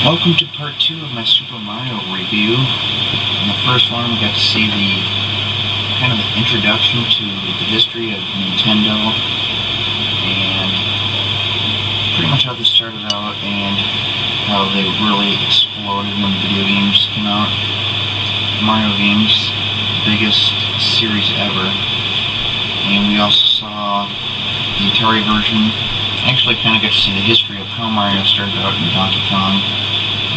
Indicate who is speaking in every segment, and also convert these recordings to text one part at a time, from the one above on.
Speaker 1: Welcome to part 2 of my Super Mario review. In the first one, we got to see the introduction to the history of Nintendo and pretty much how this started out and how they really exploded when video games came out. Mario games, biggest series ever. And we also saw the Atari version. Actually got to see the history of how Mario started out in Donkey Kong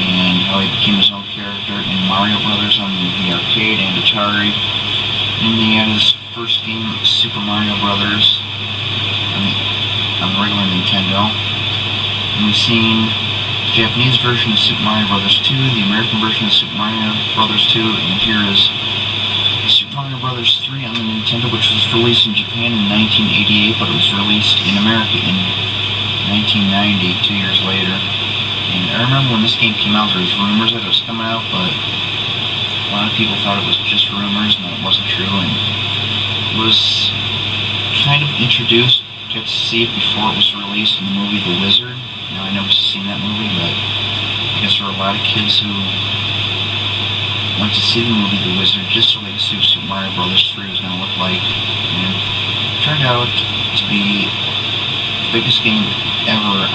Speaker 1: and how he became his own character in Mario Brothers on the arcade and Atari. And he had his first game, Super Mario Brothers, on the regular Nintendo. And we've seen the Japanese version of Super Mario Brothers 2, the American version of Super Mario Brothers 2, and here is Super Mario Brothers 3 on the Nintendo, which was released in Japan in 1988, but it was released in America in 1990, 2 years later. And I remember when this game came out, there was rumors that it was coming out, but a lot of people thought it was just rumors and that it wasn't true. And it was kind of introduced, got to see it before it was released in the movie The Wizard. Now, I never seen that movie, but I guess there were a lot of kids who went to see the movie The Wizard just so they could see what Super Mario Brothers 3 was going to look like. And it turned out to be the biggest game ever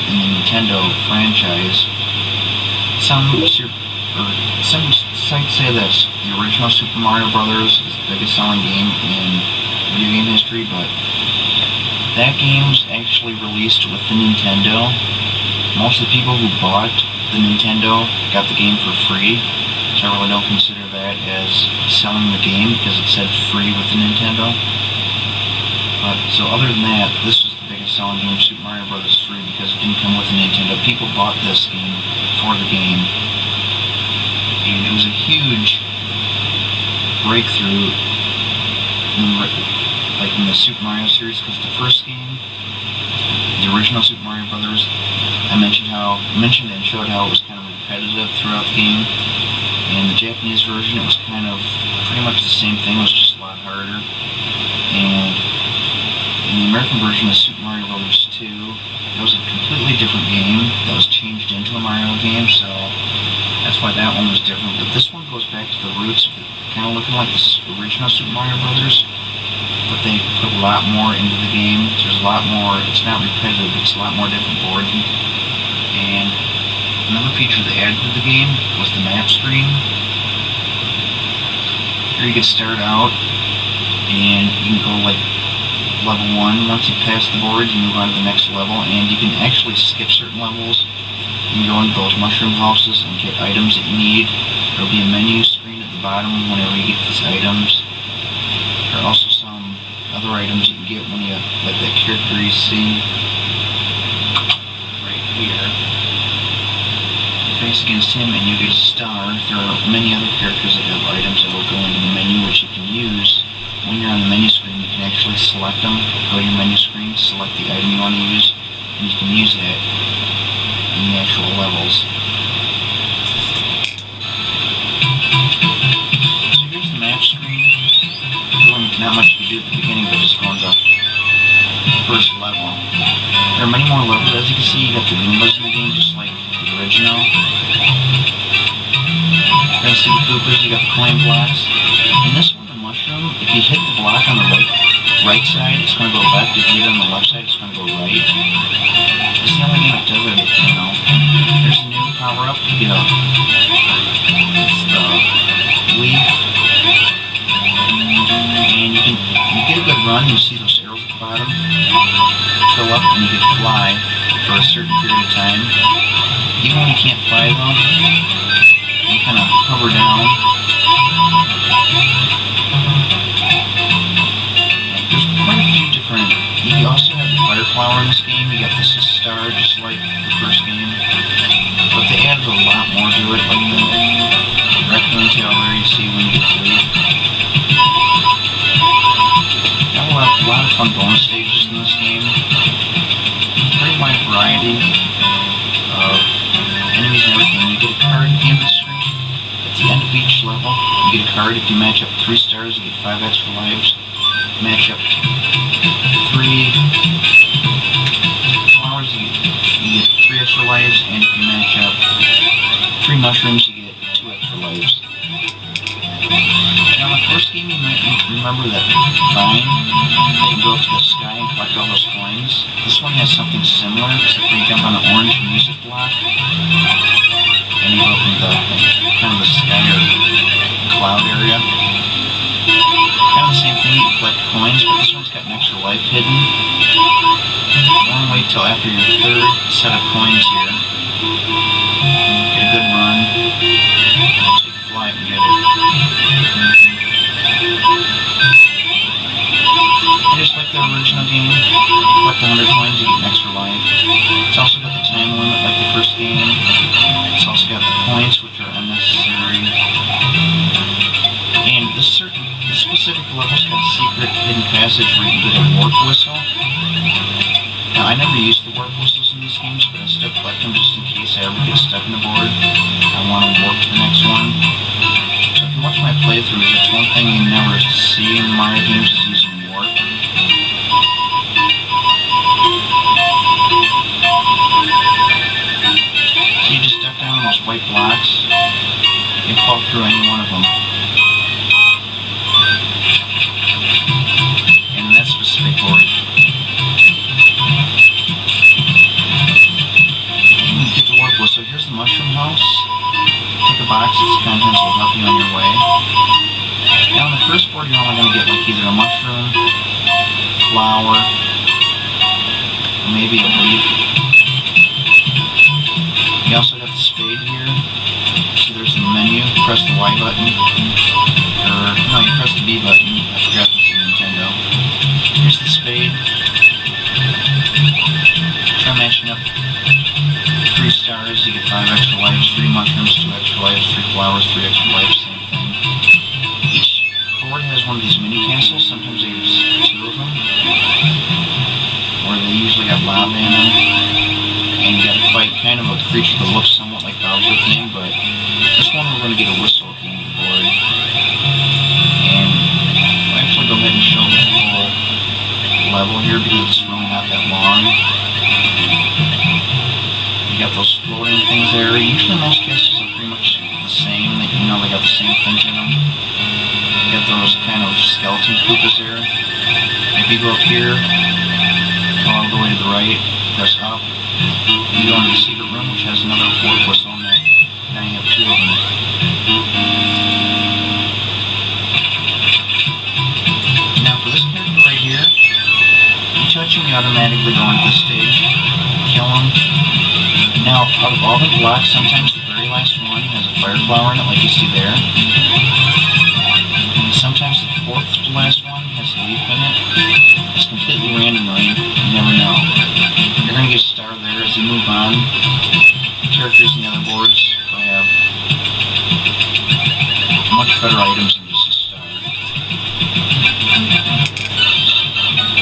Speaker 1: in the Nintendo franchise. Some sites say that the original Super Mario Brothers is the biggest selling game in video game history, but that game was actually released with the Nintendo. Most of the people who bought the Nintendo got the game for free, so I really don't consider that as selling the game because it said free with the Nintendo. So other than that, this was the biggest selling game, Super Mario Brothers 3, because it didn't come with the Nintendo. People bought this game for the game, and it was a huge breakthrough in the Super Mario series, because the first game, the original Super Mario Brothers, I mentioned and showed how it was kind of repetitive throughout the game. In the Japanese version, it was kind of pretty much the same thing, it was just a lot harder. And in the American version of Super Mario Brothers 2, it was a completely different game that was changed into a Mario game, so that's why that one was different. But this one goes back to the roots of it, kind of looking like the original Super Mario Brothers, but they put a lot more into the game. There's a lot more, it's not repetitive, it's a lot more different boards. And another feature they added to the game was the map screen. Here you can start out, and you can go like level 1. Once you pass the board, you move on to the next level, and you can actually skip certain levels. You can go into those mushroom houses and get items that you need. There will be a menu screen at the bottom whenever you get these items. There are also some other items you can get when you, like that character you see right here. You face against him and you get a star. There are many other characters that have items that will go into the menu, which you can use. When you're on the menu screen, you can actually select them, go to your menu screen, select the item you want to use, and you can use that in the actual levels. So here's the map screen. Not much you can do at the beginning, but just going to the first level. There are many more levels. As you can see, you got the Goombas in the game, just like the original. You can see the Koopas, you got the coin blocks. In this one, the mushroom, if you hit the block on the right side, it's going to go left. If you hit it on the left side, it's going to go right. It's the only game that does it, There's a new power-up. It's the leaf. And you get a good run. You see those arrows at the bottom fill up, and you can fly for a certain period of time. Even when you can't fly, though, you kind of hover down. There's quite a few different. You also have the fire flower in this game. You got this star, just like the first game, but they added a lot more to it, like the raccoon tail there you see when you get the leaf. Got a lot of fun bonus stages in this game. Pretty wide variety of enemies and everything. You get a card at the end of the screen. At the end of each level, you get a card. If you match up 3 stars, you get 5 extra lives. Match up 3 flowers, you mushrooms, you get 2 extra lives. Now, the first game, you might remember that vine that you go up to the sky and collect all those coins. This one has something similar, except for you jump on an orange music block, and you go up into kind of the sky or cloud area. Kind of the same thing, you collect coins, but this one's got an extra life hidden. You want to wait till after your 3rd set of coins here. Get a good run. So you can fly up and get it. Just like the original game, collect 100 coins, you get an extra life. It's also got the time limit like the first game. It's also got the points, which are unnecessary. And the specific level's got a secret hidden passage where you can get a warp whistle. Now, I never use the warp whistles in these games, but I still collect them just in case I ever get stuck in the board. I want to warp to the next one. So if you watch my playthroughs, it's one thing you never see in Mario games is using warp. So you just step down those white blocks and fall through any one of them. And in that specific board, get the warp whistle. Here's the mushroom house. Take a box, its contents will help you on your way. Now on the first board, you're only going to get like either a mushroom, flower, or maybe a leaf. You also got the spade here. So there's the menu. Press the Y button. Or, no, you press the B button. I forgot this is Nintendo. Here's the spade. Try matching up 3 stars, you get 5 extra lives, 3 mushrooms, 2 extra lives, 3 flowers, 3 extra lives, same thing. Each board has one of these mini castles. Sometimes there's 2 of them. Or they usually have lava in them. And you gotta fight kind of a creature that looks somewhat like Bowser at the end, but this one we're gonna get a whistle at the end of the board. And I'll actually go ahead and show the whole level here because it's really not that long. You got those floating things there. Usually most castles are pretty much the same. They got the same things in them. You got those kind of skeleton koopas there. If you go up here, go all the way to the right, press up. You go into the secret room, which has another warp whistle in it. Now you have 2 of them. Now for this character right here, you touch him, you automatically go into this stage. Kill him. Now, out of all the blocks, sometimes the very last one has a fire flower in it, like you see there. And sometimes the 4th to last one has a leaf in it. It's completely random, though. You never know. You're going to get a star there as you move on. The characters in the other boards will have much better items than just a star.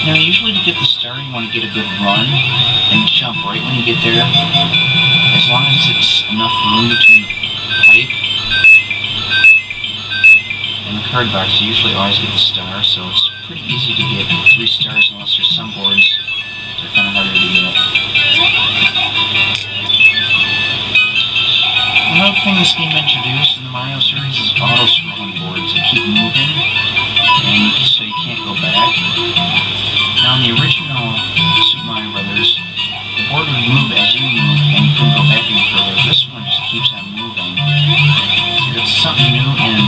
Speaker 1: Now, usually to get the star, you want to get a good run and jump right when you get there. As long as it's enough room between the pipe and the card box, you usually always get the star, so it's pretty easy to get 3 stars unless there's some boards that are kind of harder to get. Another thing this game introduced in the Mario series is auto-scrolling boards that keep moving, and so you can't go back. Now in the original Super Mario Brothers, the board would move as you move, and you couldn't go back any further. This one just keeps on moving. So it's something new in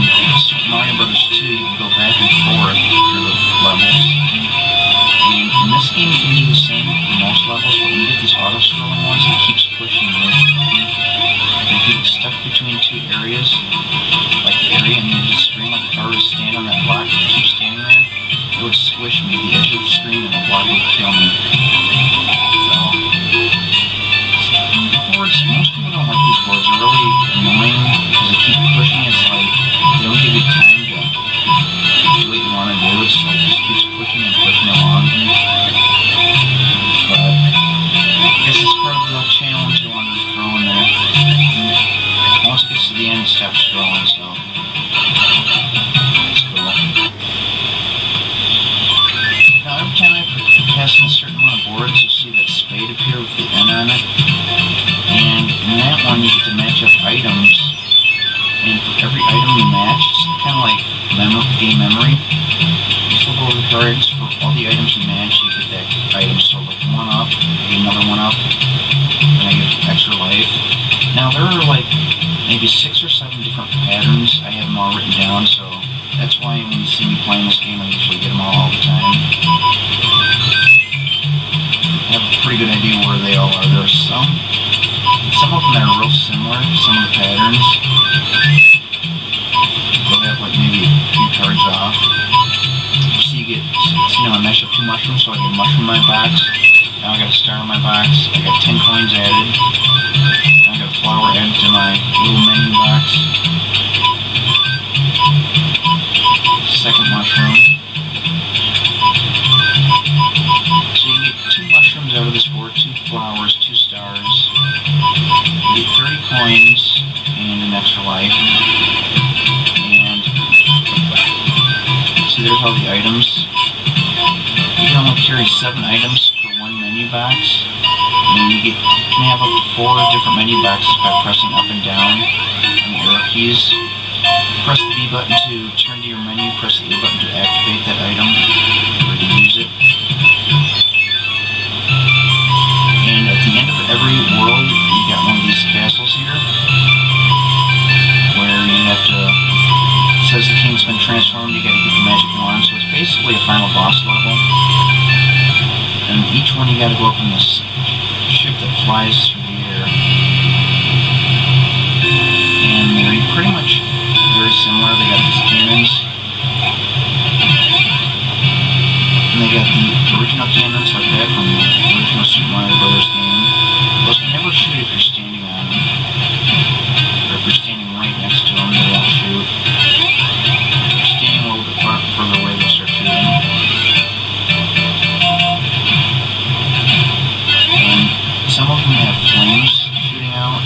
Speaker 1: Super Mario Brothers 2. You can go back and forth through the levels. And in this game, you can do the same for most levels, but when you get these auto-scrolling ones, it keeps pushing you. And if you get stuck between 2 areas, like the area and the edge of the screen, like if I were to stand on that block and keep standing there, it would squish me to the edge of the screen and the block would kill me. Most people don't like these boards. They're really annoying because they keep pushing. It's like they don't give you time to do what you want to do. It's like it just keeps pushing and pushing along. But I guess it's part of the challenge you wanted to throw in there. Once it gets to the end, it stops scrolling, so it's cool. Now every time I pass a certain amount of boards, you'll see that spade appear with the N on it. And in that one, you get to match up items maybe 6 or 7 different patterns. I have them all written down, so that's why when you see me playing this game, I usually get them all the time. I have a pretty good idea where they all are. There are some of them that are real similar, some of the patterns. They'll have like maybe a few cards off. So you get, I mash up 2 mushrooms, so I get a mushroom in my box. Now I got a star in my box. I got 10 coins added. Now I got a flower added to my little menu box. Second mushroom. So you get 2 mushrooms out of this board, 2 flowers, 2 stars. You get 30 coins and an extra life. And see, there's all the items. You can only carry 7 items per 1 menu box. And you can have up to 4 different menu boxes by pressing up and down on the arrow keys. Press the B button to turn to your menu, press the A button to activate that item or to use it. And at the end of every world, you got one of these castles here, where you have to, it says the king's been transformed, you gotta get the magic wand, so it's basically a final boss level. And each one you gotta go up in this ship that flies through the air. And they're pretty much very similar. They got these cannons. And they got the original cannons like that from the original Super Mario Bros. Game. Those can never shoot if you're standing on them. Or if you're standing right next to them, they won't shoot. If you're standing a little bit further away, they'll start shooting. And some of them have flames shooting out.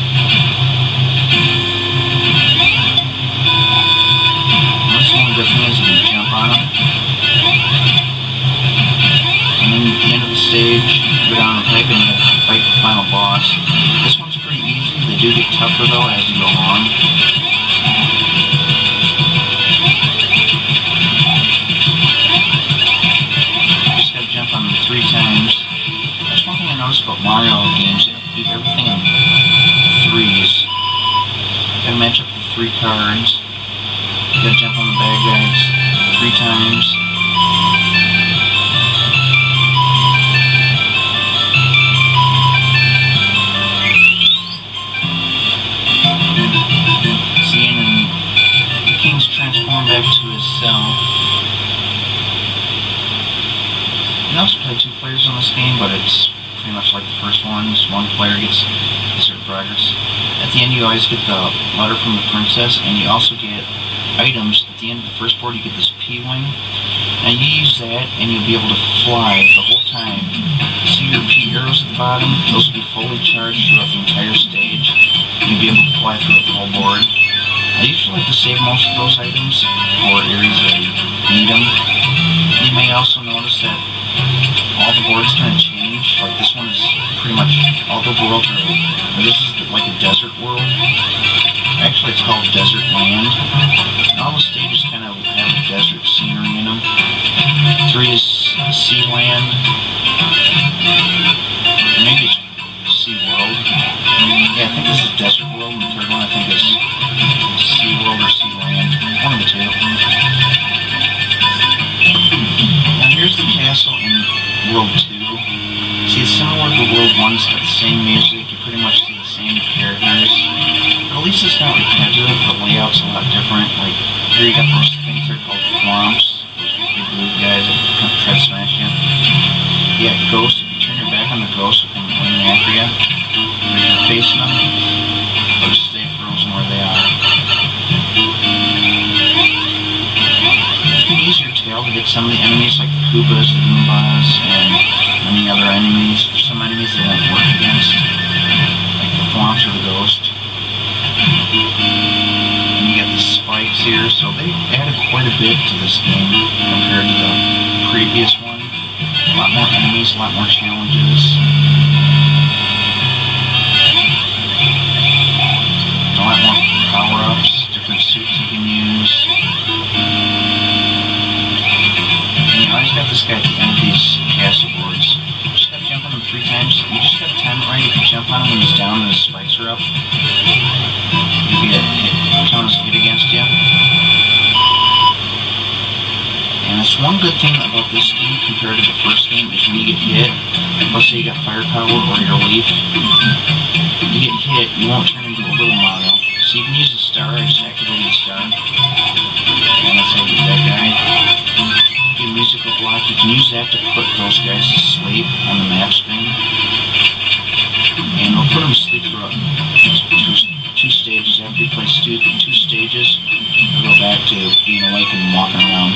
Speaker 1: The thing is, you can jump on them. And then at the end of the stage, you go down the pipe and you have to fight the final boss. This one's pretty easy. They do get tougher though as you go along. You just gotta jump on them 3 times. That's one thing I noticed about Mario games. They do everything in 3s. You gotta match up the 3 cards. You gotta jump on the bag bags 3 times. See, and then the king's transformed back to his self. You can also play 2 players on this game, but it's pretty much like the first one. Just 1 player gets certain progress. At the end, you always get the letter from the princess, and you also get items. At the end of the first board, you get this P-wing. Now you use that and you'll be able to fly the whole time. See your P arrows at the bottom? Those will be fully charged throughout the entire stage. You'll be able to fly throughout the whole board. I usually like to save most of those items for areas that need them. You may also notice that all the boards kind of change. Like this one is pretty much all the worlds are. This is like a desert world. Actually, it's called Desert Land. And all the stages kind of have a desert scenery in them. 3 is Sea Land. Maybe it's Sea World. Yeah, I think this is Desert World, and the 3rd one I think is Sea World or Sea Land. One of the 2. Now here's the castle in World 2. See, it's similar to World 1. It's got the same music. You pretty much see the same characters. At least it's not repetitive. The layout's a lot different. Like, here you got those things that are called thwomps. Those big blue guys that try to smash you. You got ghosts. If you turn your back on the ghosts, they'll come running after you. Or if you're facing them, they'll just stay frozen where they are. You can use your tail to get some of the enemies, like the Koopas, the Goombas, and many other enemies. There's some enemies that won't work against, like the thwomps or the ghost. And you got the spikes here, so they added quite a bit to this game compared to the previous one. A lot more enemies, a lot more challenges. A lot more power-ups, different suits you can use. And you always got this guy at the end of these castle boards. You just gotta jump on him 3 times. You just gotta time it right. If you jump on him when he's down and his spikes are up, you you'll get count as hit against you. And that's one good thing about this game compared to the first game is when you get hit, let's say you got firepower or your leaf, you get hit, you won't turn into a little Mario. So you can use the star, I just activated the star. And that's how you get that guy. Get a musical block, you can use that to put those guys to sleep on the map screen. And we'll put them to sleep for two stages. After you play two stages, we'll go back to being awake and walking around.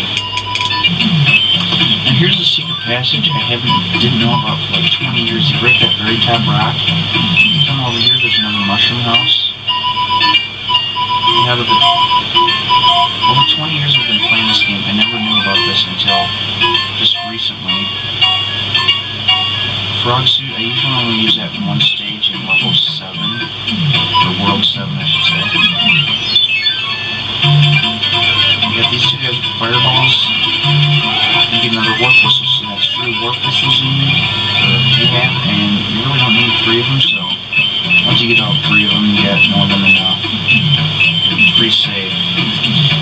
Speaker 1: Now here's a secret passage I didn't know about for like 20 years. You break that very top rock, you come over here, there's another mushroom house. Over 20 years I've been playing this game, I never knew about this until just recently. Frog suit, I usually only use that in one stage in level 7, or world 7 I should say. You got these two guys with the fireballs. You get another warp whistle, so that's 3 warp whistles you have, and you really don't need 3 of them, so once you get all 3 of them, you get more than enough. Pretty safe.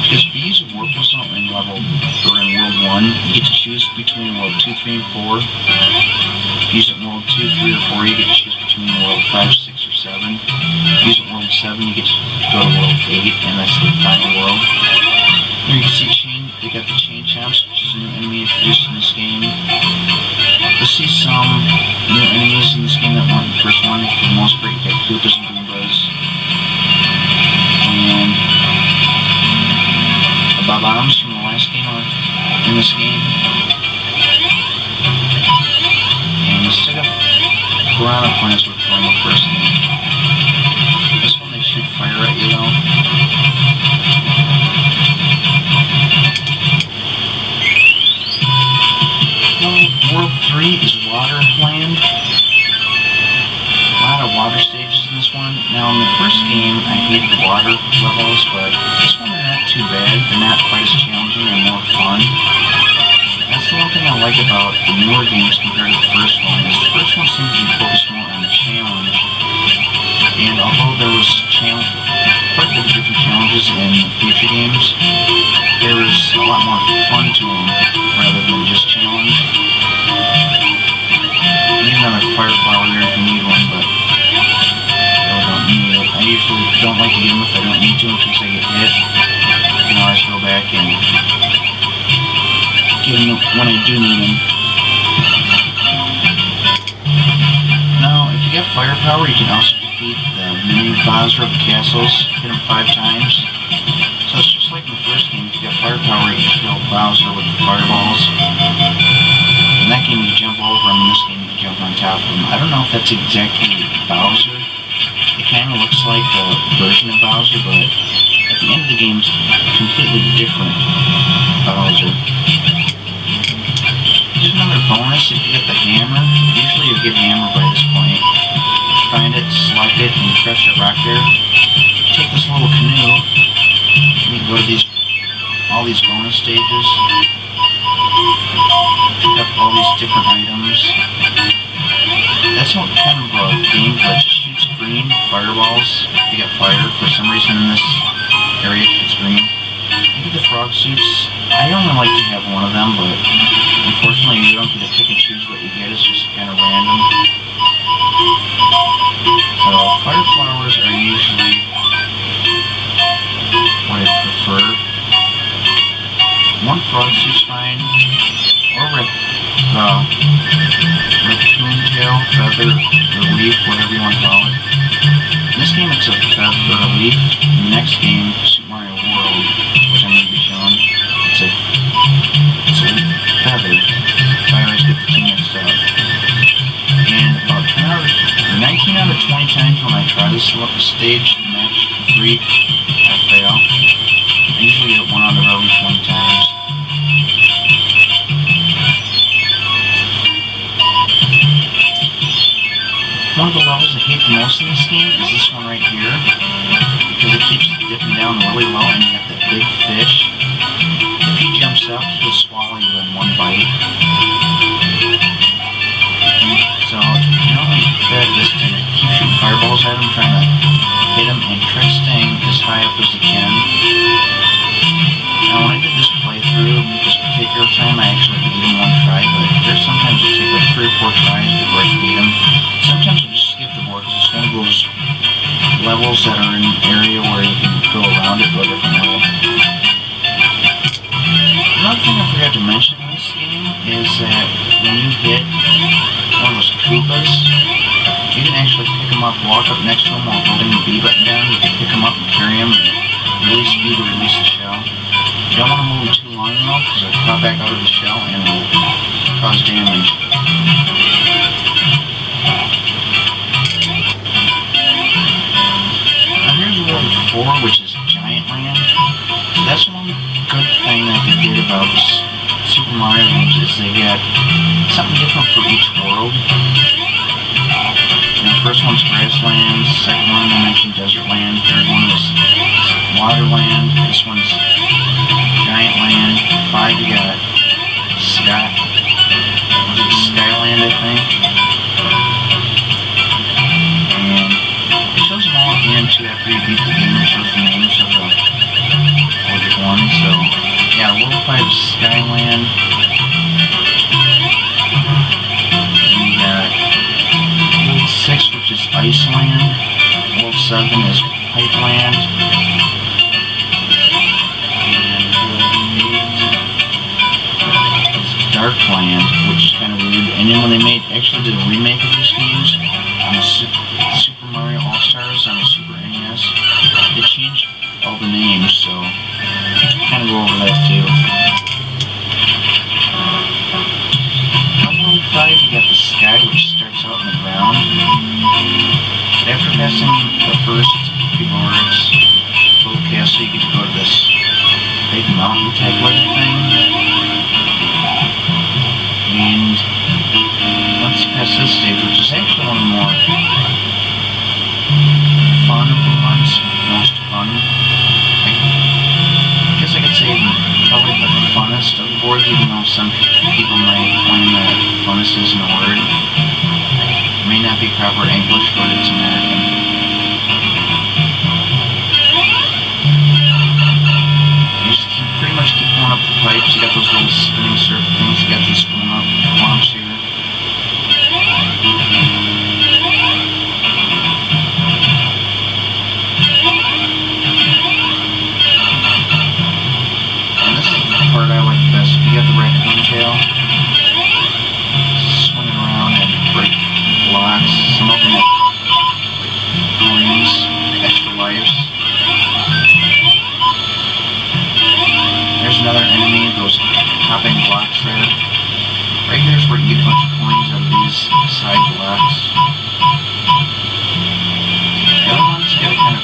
Speaker 1: Because if you use a warp whistle in level, or in world 1, you get to choose between world 2, 3, and 4. If you use it in world 2, 3, or 4, you get to choose between world 5, 6, or 7. If you use it in world 7, you get to go to world 8, and that's the final world. Here you can see they got the chain chomps, which is a new enemy introduced in this game. You'll see some new enemies in this game that weren't in the first one. For the most part, you got Koopas and Goombas. And the Bob-ombs from the last game are in this game. And you still got Piranha Plants with from the first game. This one they shoot fire at you though. World 3 is Waterland. A lot of water stages in this one. Now in the first game I hated the water levels, but this one they're not too bad. They're not quite as challenging and more fun. That's the one thing I like about the newer games compared to the first one, is the first one seems to be focused more on the challenge. And although there was quite a bit of different challenges in future games, there was a lot more fun to them rather than just challenge. You get another fire flower there if you need one, but I don't need it. I usually don't like to get them if I don't need to in case I get hit. You can always go back and get them when I do need them. Now, if you get firepower, you can also defeat the mini Bowser of the castles. Hit them 5 times. So it's just like in the first game. If you got firepower, you can kill Bowser with the fireballs. In that game, you jump over him. In this game, you can jump on top of him. I don't know if that's exactly Bowser. It kind of looks like a version of Bowser, but at the end of the game, it's completely different Bowser. There's another bonus if you get the hammer. Usually you'll get hammer by this point. Find it, select it, and you press that rock there. Take this little canoe. You can go to all these bonus stages. Pick up all these different items. That's not kind of a game glitch. It shoots green fireballs. If you get fire, for some reason in this area it's green. Maybe the frog suits. I only like to have one of them, but unfortunately you don't get to pick and choose what you get. It's just kind of random. So fire flowers are usually what I prefer. One frog suit's fine, or raccoon tail, feather, or leaf, whatever you want to call it. In this game it's a feather or a leaf. In the next game, Super Mario World, which I'm going to be showing, it's a feather. I always get the two mixed up. And about 19 out of 20 times when I try this stage, match 3, I fail. I usually get 1 out of every 20 times. One of the levels I hate the most in this game is this one right here, because it keeps dipping down really low and you have that big fish. If he jumps up, he'll swallow you in one bite. So, the only bad is to keep shooting fireballs at him, trying to hit them and try staying as high up as you can. Now when I did this playthrough, this particular time I actually beat them one try, but there's sometimes it takes like 3 or 4 tries before I can beat them. Sometimes I just skip the board because it's one of those levels that are in an area where you can go around it, go a different way. Another thing I forgot to mention in this game is that when you hit one of those Koopas, you can actually pick them up, walk up next to them while holding the B button down. You can pick them up and carry them and release B to release the shell. You don't want to move them too long though, because it'll pop back out of the shell and will cause damage. Now here's World 4, which is Giant Land. That's one good thing that they did about the Super Mario games is they got something different for each world. The first one's Grassland, second one I mentioned Desert Land, third one is Waterland, this one's Giant Land, 5 you got Skyland I think. And it shows them all at the end too after you beat the game, it shows the names of the one, so yeah, World 5 is Skyland. We got World 6, which is Iceland. World 7 is Pipeland. And it's Darkland, which is kind of weird. And then when they actually did a remake of these games on the Super Mario All-Stars on the Super NES, they changed all the names, so kind of go over that too. On World 5 you got the sky, which starts out in the ground. After passing the first few boards, little castle, you get to go to this big mountain type like thing. And once you pass this stage, which is actually one of the more fun of the ones, most fun, I guess I could say probably the funnest of the boards, even though some people might claim that funnest isn't a word. It may not be proper English, but it's American. You just pretty much keep going up the pipes. You got those little spinning circle things. You got these going up lumps here. Part I like best. You got the raccoon tail, swinging around and break blocks. Some of them have coins, extra lives. There's another enemy, those hopping blocks there. Right here's where you get a bunch of coins out of these side blocks. The other ones you gotta kind of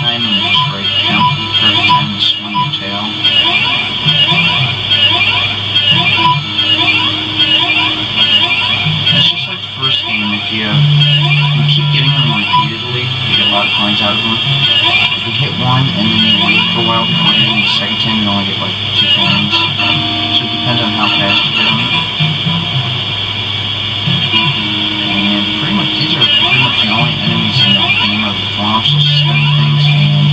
Speaker 1: time them just right, count the perfect time to swing your tail. It's just like the first game, if you keep getting them repeatedly, you get a lot of coins out of them. If you hit one and then you wait for a while before hitting the second time, you only get like 2 coins. So it depends on how fast you get them. And pretty much these are pretty much the only enemies in the game of the swamps, those spinning things, and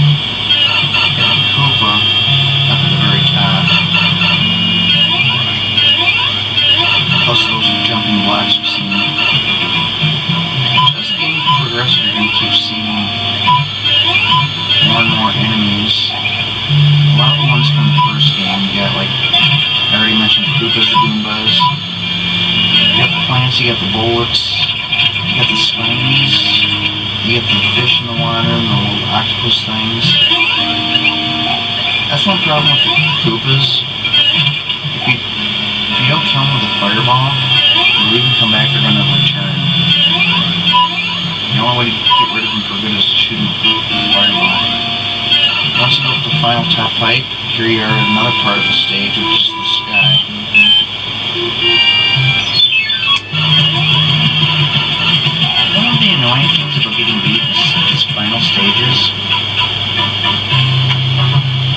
Speaker 1: you got a Koopa up at the very top. Plus those are jumping blocks we've seen. As the game progresses, you're going to keep seeing more and more enemies. A lot of the ones from the first game, you got like, I already mentioned the Koopas, the Goombas. You got the plants, you got the bullets, you got the Spinies, you got the fish in the water, and the little octopus things. That's one problem with the Koopas. If you don't kill them with a fireball, or even come back, they're going to return. The only way to get rid of them for good is to shoot them with a fireball. Once you go up the final top pipe, here you are at another part of the stage, which is the sky. One of the annoying things about getting beat in these final stages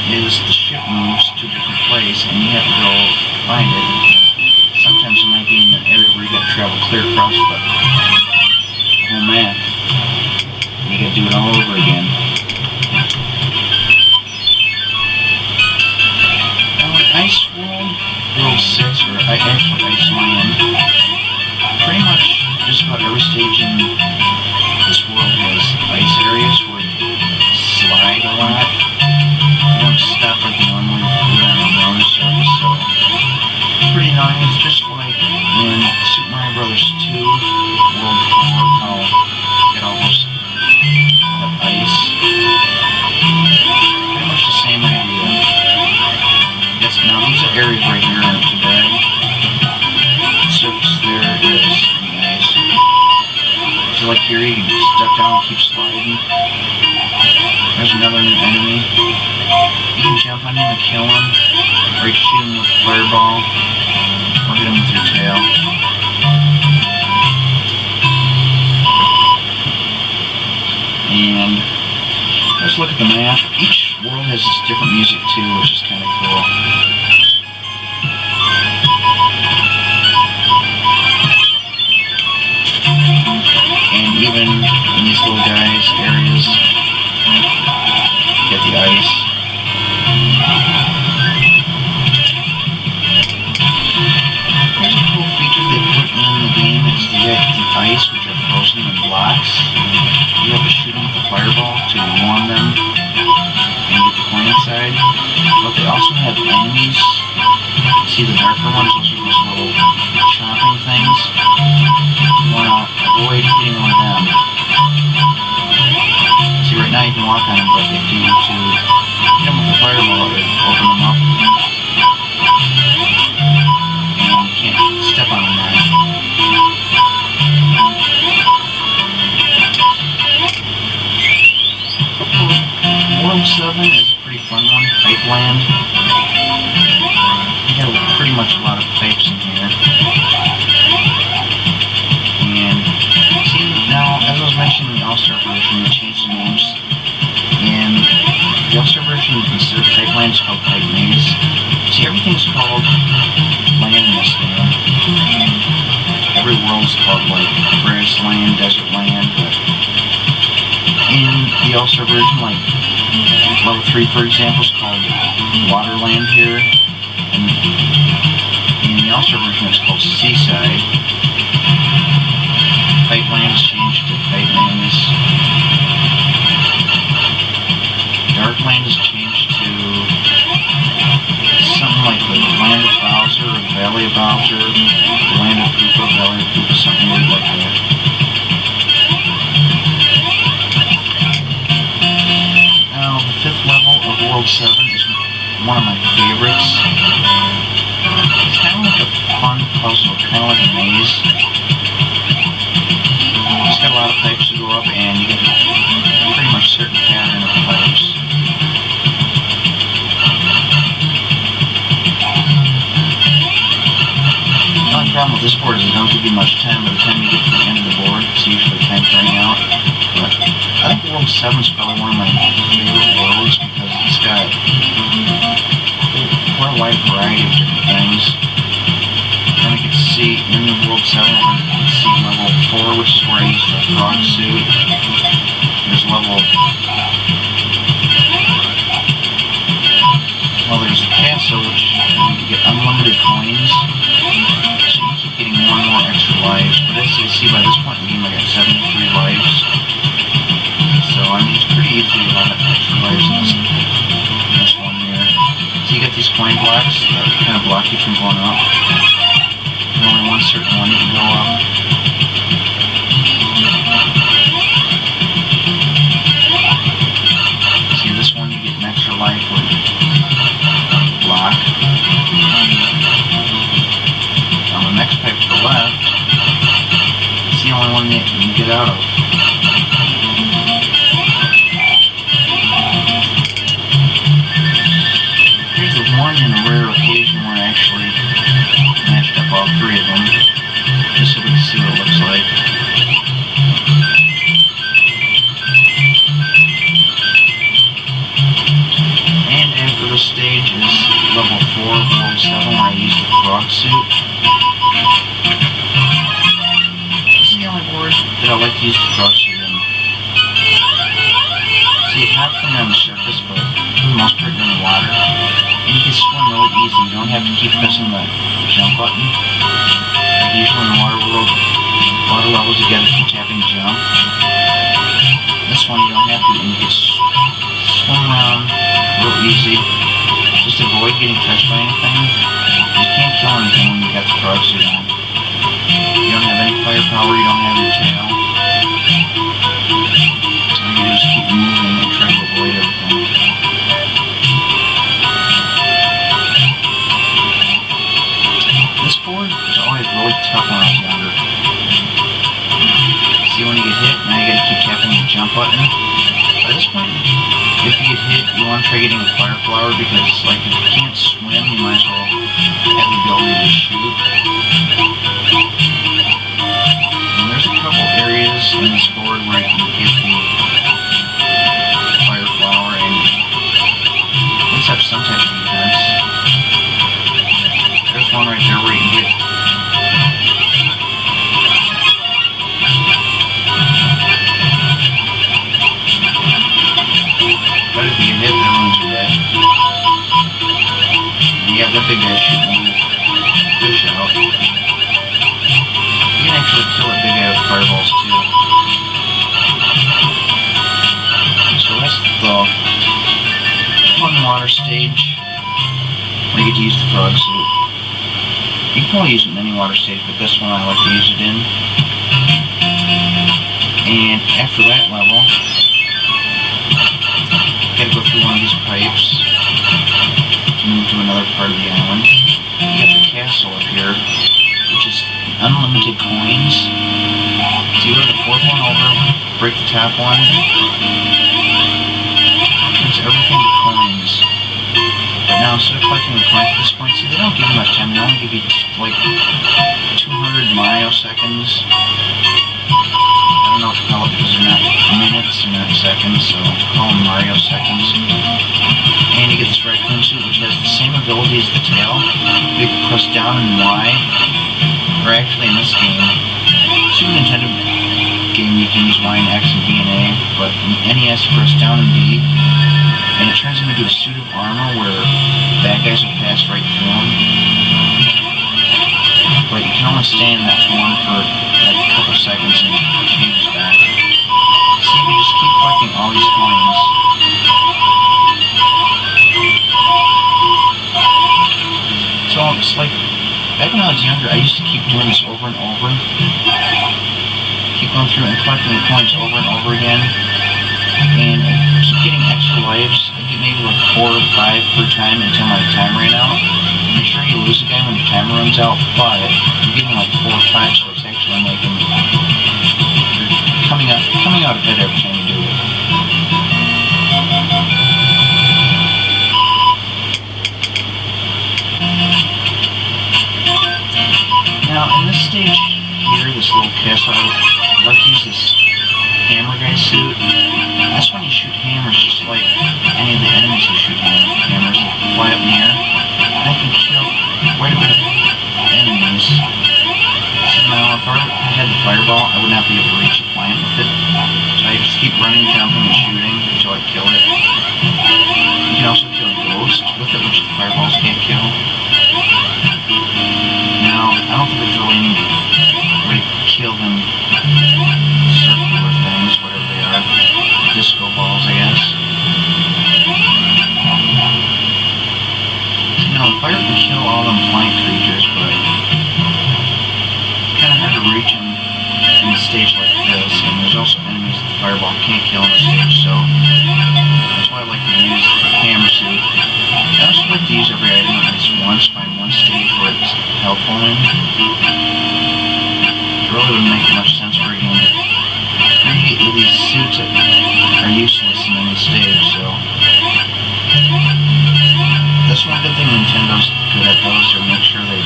Speaker 1: is the ship moves to a different place and you have to go find it. Sometimes it might be in an area where you got to travel clear across the whole map. And you got to do it all over again. every stage in this world has ice areas where you slide a lot. You don't stop like you normally would on a normal surface, so pretty annoying. It's just like in Super Mario Bros. 2 World 4, how you get all those ice. Pretty much the same idea. Now these are areas right here aren't too bad. The surface there is nice. So like here you can step down and keep sliding. There's another new enemy. You can jump on him and kill him, or you can shoot him with a fireball, or hit him with your tail. And let's look at the map. Each world has this different music too, which is kind of cool. And even in these little guys' areas, you get the ice. Here's a cool feature they put in the game is you get the ice, which are frozen in blocks. You have to shoot them with a fireball to warm them and get the coin inside. But they also have enemies. See the darker ones? Those are those little chomping things. You want to avoid hitting one of them. See, right now you can walk on them, but if you were to hit them with a fireball, it would open them up. And you can't step on them now. World 7 is a pretty fun one, Pipeland. You got pretty much a lot of pipes in here. And see, now, as I was mentioning the All-Star version, they changed the names. In the All-Star version, instead of Pipeland, it's called Pipe Maze. See, everything's called land in this game. Every world's called, like, Grassland, Desert Land, but in the All-Star version, like, Level 3, for example, is called Waterland here, and in the All-Star version it's called Seaside. Pipeland is changed to Pipe Maze. Darkland is changed to something like the Land of Bowser, or the Valley of Bowser, the Land of Koopa, Valley of Koopa, something weird like that. Now, the 5th level of World 7 is one of my favorites. It's kind of like a fun puzzle, kind of like a maze. It's got a lot of pipes to go up, and you get a pretty much certain pattern of pipes. The only problem with this board is they don't give you much time by the time you get to the end of the board. It's usually time running out. But I think World 7 is probably one of my favorite worlds because it's got quite a wide variety of different things. Then we get to see in the World 7, we're going to see level 4, which is where I used the frog suit. There's level... Well, there's a castle, which you get unlimited coins. So you keep getting more and more extra lives. But as you can see by this point in the game, I got 73 lives. So, I mean, it's pretty easy to get a lot of extra lives in this one here. So you get these coin blocks that kind of block you from going up. There's only one certain one you can go up. See, this one you get an extra life with a block. On the next pipe to the left, it's the only one that you can get out of. One in a rare occasion where I actually matched up all 3 of them, just so we can see what it looks like. And after the stage is level 4, World 7, where I used the frog suit. This is the only board that I like to use the frog suit in. See, it's not coming on the surface, but for the most part, you're in the water. And you can swim really easy. You don't have to keep pressing the jump button. Like usually in the water world, Water levels, you gotta keep tapping to jump. This one you don't have to, and you can swim around real easy. Just avoid getting touched by anything. You can't kill anything when you got the frog suit on. You don't have any firepower, you don't have your tail. And you just keep moving and try to avoid everything. This board was always really tough when I was younger. See, when you get hit, now you gotta keep tapping the jump button. By this point, if you get hit, you want to try getting a fire flower because, like, if you can't swim, you might as well have the ability to shoot. And there's a couple areas in this board where you can get the fire flower and at least have some type of defense. There's one right there where you can get hit, everyone's dead. And you have that big guy shooting the fish out. You can actually kill that big guy with fireballs too. So that's the fun water stage where you get to use the frog suit. You can probably use it in any water stage, but this one I like to use it in. And after that level, gotta go through one of these pipes to move to another part of the island. You got the castle up here, which is unlimited coins. So you go to the fourth one over, break the top one. It's everything to coins. But now instead of collecting the coins at this point, see, they don't give you much time. They only give you like 200 Mario seconds. I don't know what to call it because they're not minutes, they're not seconds, so call them Mario seconds. And you get this raccoon suit, which has the same ability as the tail. You can press down and Y, or actually in this game, Super Nintendo game you can use Y and X and B and A, but in NES press down and B, and it turns him into a suit of armor where bad guys will pass right through him. But you can only stay in that form for like a couple seconds and it changes back. See, you just keep collecting all these coins. So it's like, back when I was younger, I used to keep doing this over and over. Keep going through and collecting the coins over and over again. And I keep getting extra lives. I get maybe like 4 or 5 per time until my time ran out. I'm sure you lose a game when your timer runs out, but you're getting like 4 or 5, so it's actually making coming out ahead every time you do it. Now in this stage here, this little castle, I like to use this hammer guy suit. That's when you shoot hammers, just like any of the enemies who shoot hammers that fly up in the air. I can kill quite a bit of enemies. So now if I had the fireball, I would not be able to reach the plant with it. So I just keep running, jumping, and shooting until I kill it. You can also kill a ghost with it, which the fireballs can't kill. Now, I don't think there's really any way to kill them circular things, whatever they are. Disco balls, I guess. No, fire can kill all them plant creatures, but it's kind of hard to reach them in a stage like this, and there's also enemies that the fireball can't kill in the stage, so that's why I like to use the hammer suit. I also like to use every item at least once, find one stage where it's helpful in. It really wouldn't make much sense for a game to create these suits that are useless in any stage, so that's one good thing Nintendo's good at, those, to make sure that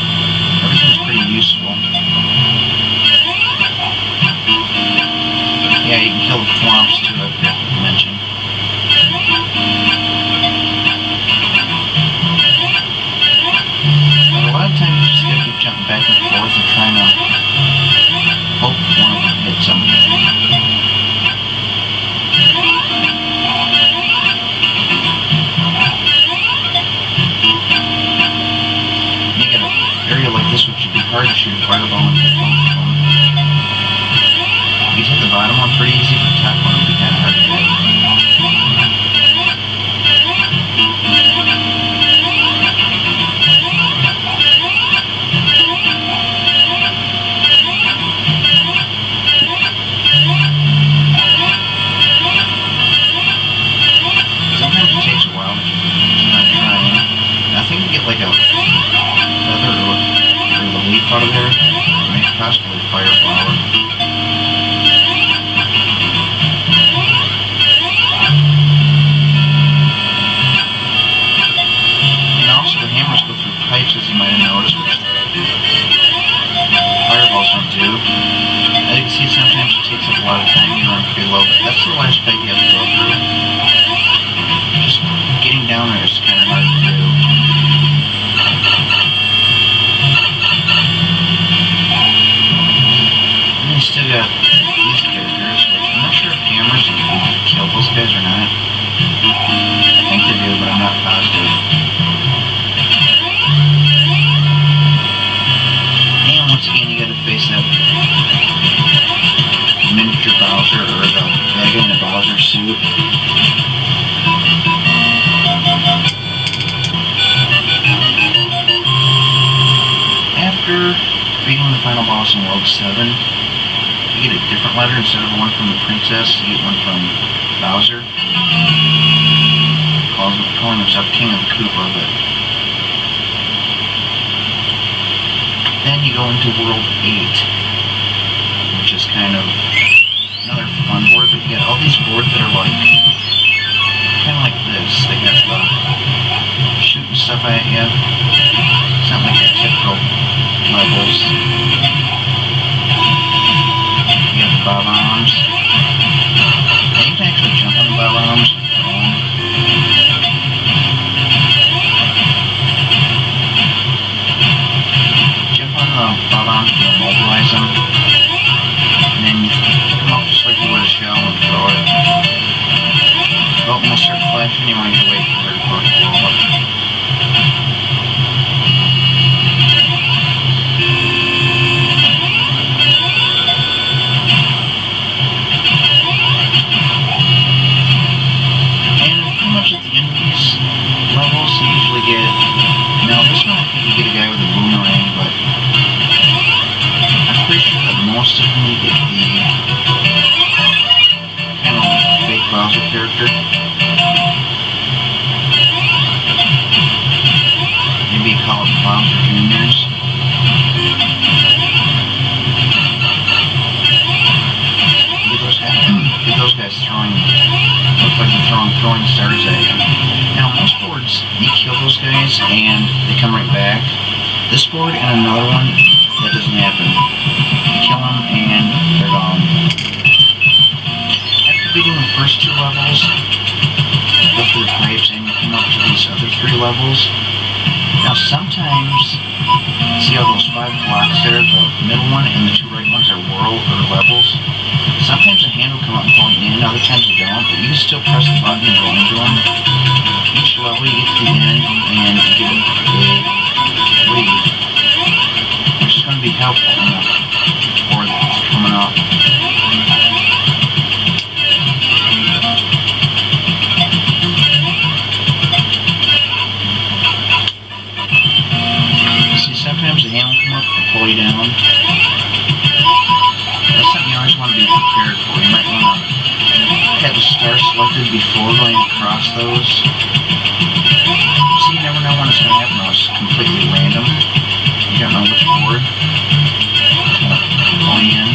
Speaker 1: everything's pretty useful. Yeah, you can kill the thwomps too, I forgot to mention. But a lot of times you just gotta keep jumping back and forth and trying to hope one of them hits them. You got an area like this which would be hard to shoot a fireball and hit both of them. bottom one pretty easy, but the top one would be kind of hard to get. Sometimes it takes a while to keep on trying. I think you get like a feather or the leaf out of there, maybe possibly fire flower. Pipes, as you might have noticed, which fireballs don't do. As you can see, sometimes it takes up a lot of time to run pretty low, but that's the last pipe you have to go through. Just getting down there is kind of hard to do. And then you still got these characters, which I'm not sure if hammers can kill those guys or not. I think they do, but I'm not positive. Once again, you gotta face that miniature Bowser, or the guy in the Bowser suit. After beating the final boss in World 7, you get a different letter. Instead of one from the princess, you get one from Bowser. Calling himself King of Koopa, but then you go into World 8, which is kind of another fun board, but you got all these boards that are like, kind of like this. They got the shooting stuff at you. It's not like your typical levels. You got the bob-ombs. And you can actually jump on the bob-ombs. Bob-ombs to immobilize them, and then you come up just like you would a shell and throw it. But when they start flashing, you want to wait for it to blow up. And pretty much at the end of these levels, you usually get, now this one I think you get a guy with a boomerang, but I'm pretty sure that most of them you get the kind of like fake Bowser character. Maybe you call it Bowser Juniors. Get those guys throwing, look like they're throwing stars at you. Now most boards, you kill those guys and they come right back. This board and another one, that doesn't happen. You kill them and they're gone. After beating the first two levels, you go through the grapes and you come up to these other three levels. Now sometimes, see all those 5 blocks there, the middle one and the 2 right ones are world or levels. Sometimes a hand will come up and point in, other times you don't, but you can still press the button and go into them. Each level you get to the end and you get a leaf, which is going to be helpful in the board that's coming up. See, sometimes the hand will come up and pull you down. That's something you always want to be prepared for. You might want to have the star selected before going across those. See, you never know when it's going to happen. It's completely random. You don't know which board is going to pull you in.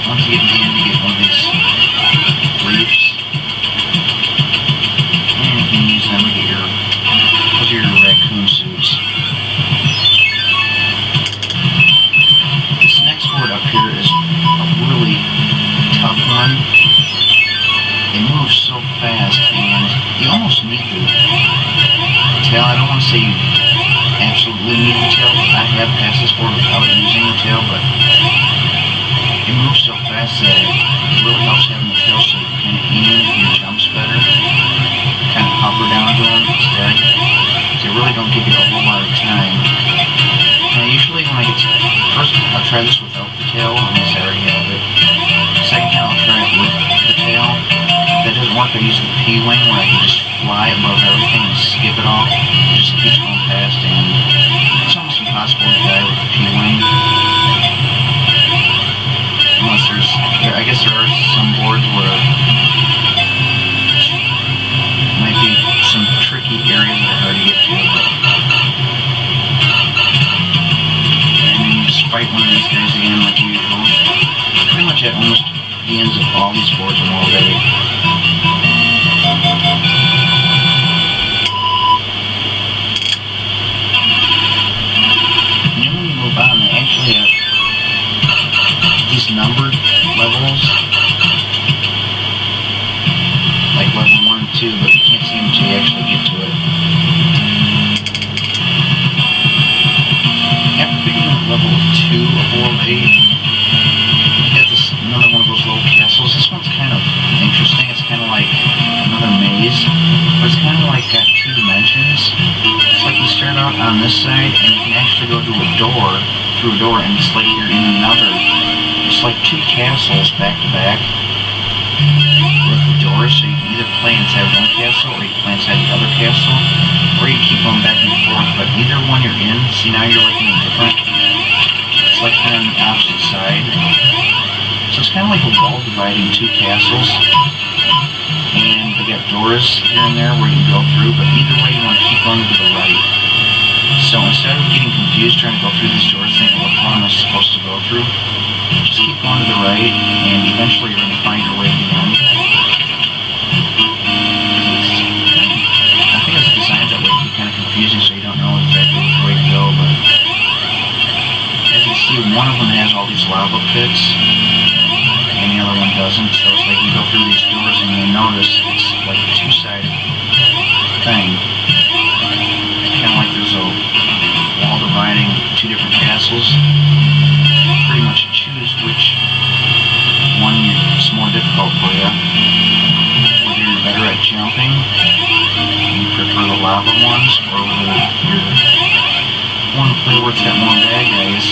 Speaker 1: Once you get to the end, you get one of these leaves. And you can use them to get your raccoon suits. This next board up here is a really tough one. It moves so fast, and you almost need the tail. I don't want to say you absolutely need the tail. I have passed this board without using the tail, but it moves so fast that it really helps having the tail so you can aim your jumps better. Kind of hover down to them instead. They really don't give you a whole lot of time. Now usually when I get to, first I'll try this without the tail, unless I already have it. work, I use the P-Wing where I can just fly above everything and skip it all. It just keeps going past, and it's almost impossible to die with the P-Wing. Unless I guess there are some boards where it might be some tricky areas that are hard to get to, but and then you just fight one of these guys again like usual. Pretty much at almost the ends of all these boards I'm already. And then when you move on, they actually have these numbered levels, like level 1 and 2, but you can't see them until you actually get to it. After being at level 2 of World 8, another one of those little castles. This one's kind of interesting. It's kind of like another maze, but it's kind of like got 2 dimensions. It's like you start out on this side, and you can actually go to a door, through a door, and it's like you're in another. It's like 2 castles back to back with the doors, so you can either play inside one castle, or you can play inside the other castle, or you keep going back and forth. But either one you're in, see now you're like in a different. It's like kind of on the opposite side. So it's kind of like a wall dividing 2 castles, and they got doors here and there where you can go through, but either way you want to keep going to the right. So instead of getting confused trying to go through these doors thinking what one am I supposed to go through, just keep going to the right, and eventually you're going to find your way to the end. I think it's designed that way to be kind of confusing so you don't know exactly which way to go, but as you see, one of them has all these lava pits, and the other one doesn't, so it's like you go through these doors and you notice it's like a 2-sided thing. It's kind of like there's a wall dividing 2 different castles. Pretty much choose which one is more difficult for you. Whether you're better at jumping, you prefer the lava ones, or whether you want to play where it's got more bad guys.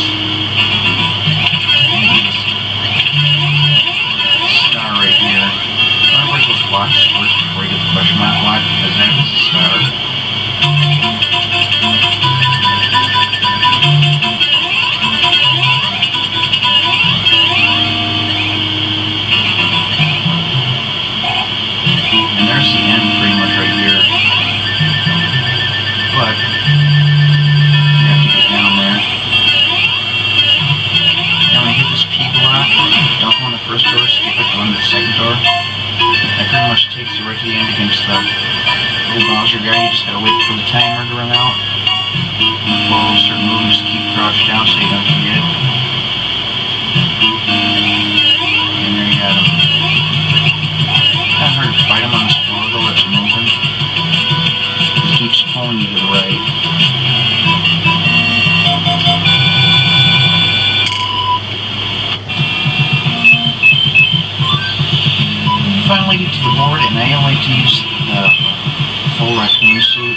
Speaker 1: Right here. I'm going to break those blocks first before you get the question mark block, because that is a star. And there's the end pretty much right here. But you have to get down there. Now when you hit this P block, don't go on the first door, skip it, go on the second door. That pretty much takes you right to the end against the little Bowser guy. You just gotta wait for the timer to run out. And follow certain moves, keep crouched down so you don't forget it. And there you got him. Kind of hard to fight him on this floor though, that's moving. It keeps pulling you to the right. Finally get to the board, and I like to use the full raccoon suit.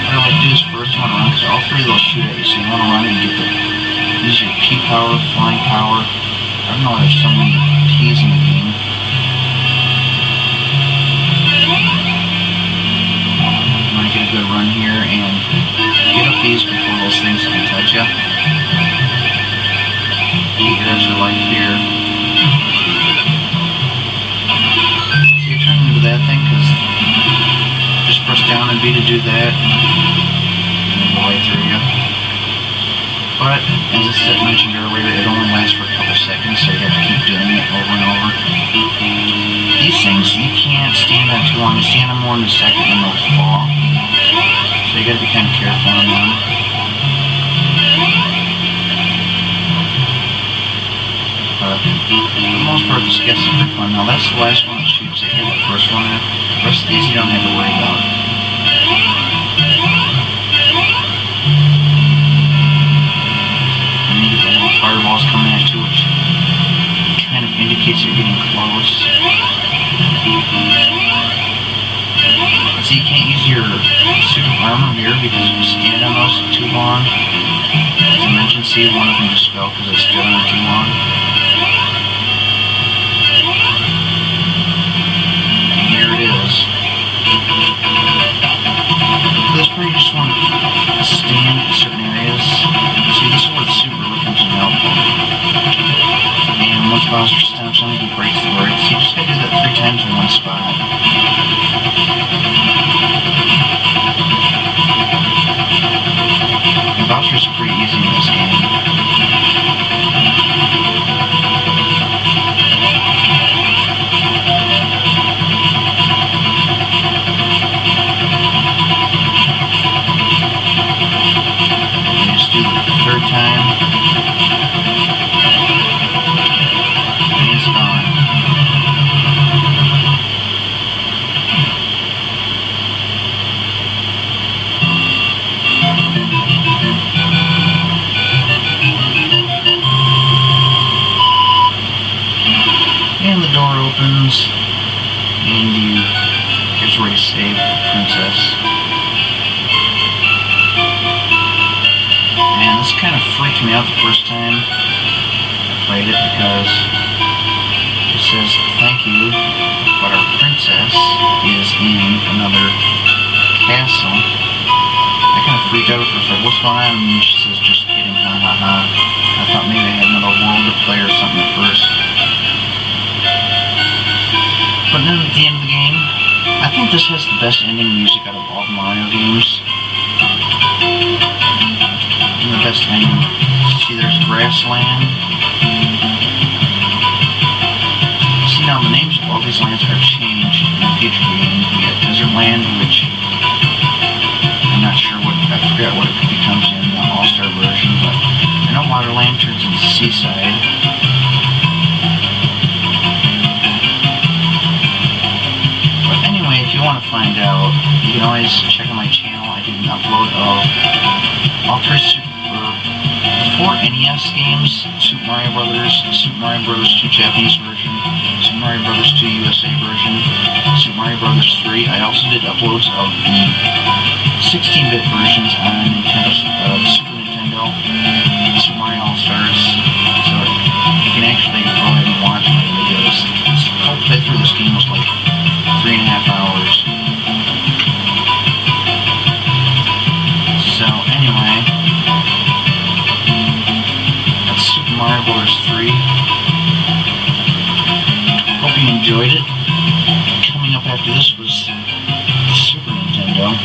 Speaker 1: What I like to do is first you want to run, because all 3 of those shoot at you, so you want to run and get use your P power, flying power. I don't know why there's so many P's in the game. You want to get a good run here and get up these before those things can touch you. Get your extra life here. That thing, because just press down and B to do that, and it'll go right through you. But as I mentioned earlier, it only lasts for a couple seconds, so you have to keep doing it over and over. These things you can't stand on too long. You stand on more than a second and they'll fall, so you got to be kind of careful on them. But for the most part, this gets super fun. Now that's the last one that shoots at you, the first one. The rest of these you don't have to worry about. And you get the little fireballs coming at you, which kind of indicates you're getting close. So you can't use your suit of armor here because if you stand on those too long, as I mentioned, see, one of them just fell because I stood on it too long. Bowser stomps on it, he breaks the bricks. You just gotta do that 3 times in one spot. And Bowser's pretty easy in this game. You just do the 3rd time. And the door opens, and here's where you save the princess. And this kind of freaked me out the first time I played it because it says, "Thank you, but our princess is in another castle." I kind of freaked out at first, like, what's going on? And she says, "Just kidding, ha ha ha." I thought maybe I had another world to play or something at first. But then at the end of the game, I think this has the best ending music out of all the Mario games. And the best ending. See, there's Grassland. See, now the names of all these lands are changed in the future game. We got Desert Land, which I'm not sure what, I forget what it becomes in the All-Star version, but I know Waterland turns into Seaside. If you want to find out, you can always check out my channel. I did an upload of all 4 NES games: Super Mario Brothers, Super Mario Brothers 2 Japanese version, Super Mario Brothers 2 USA version, Super Mario Brothers 3. I also did uploads of the 16-bit versions on Nintendo, Super Nintendo, Super Mario All-Stars. So you can actually go ahead and watch my videos. The whole playthrough of this game was like 3.5 hours. So anyway, that's Super Mario Bros. 3. Hope you enjoyed it. Coming up after this was the Super Nintendo.